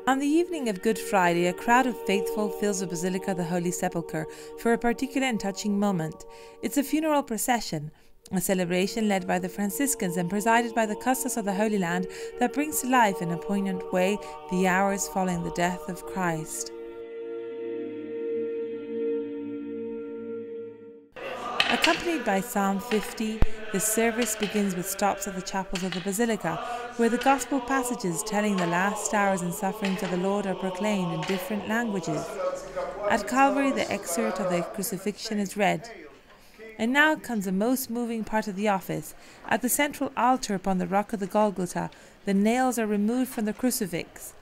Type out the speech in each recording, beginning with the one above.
On the evening of Good Friday, a crowd of faithful fills the Basilica of the Holy Sepulchre for a particular and touching moment. It's a funeral procession, a celebration led by the Franciscans and presided by the Custos of the Holy Land that brings to life in a poignant way the hours following the death of Christ. Accompanied by Psalm 50, the service begins with stops at the chapels of the Basilica, where the Gospel passages telling the last hours and sufferings of the Lord are proclaimed in different languages. At Calvary, the excerpt of the crucifixion is read. And now comes the most moving part of the office. At the central altar upon the rock of the Golgotha, the nails are removed from the crucifix.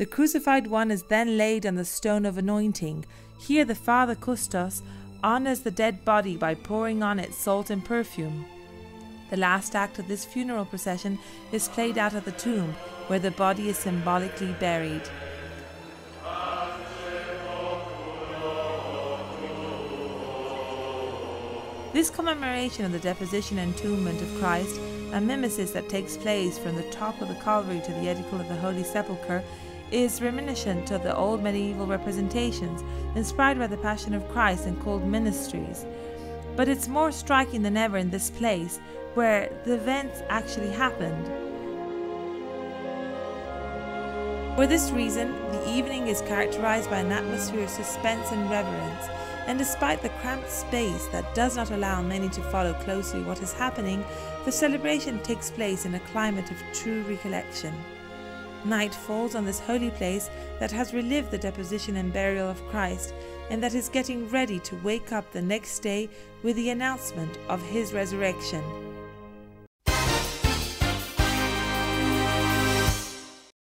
The crucified one is then laid on the stone of anointing. Here the Father Custos honours the dead body by pouring on it salt and perfume. The last act of this funeral procession is played out at the tomb, where the body is symbolically buried. This commemoration of the deposition and entombment of Christ, a mimesis that takes place from the top of the Calvary to the edicle of the Holy Sepulchre, is reminiscent of the old medieval representations inspired by the Passion of Christ and called ministries. But it's more striking than ever in this place, where the events actually happened. For this reason, the evening is characterized by an atmosphere of suspense and reverence, and despite the cramped space that does not allow many to follow closely what is happening, the celebration takes place in a climate of true recollection. Night falls on this holy place that has relived the deposition and burial of Christ, and that is getting ready to wake up the next day with the announcement of his resurrection.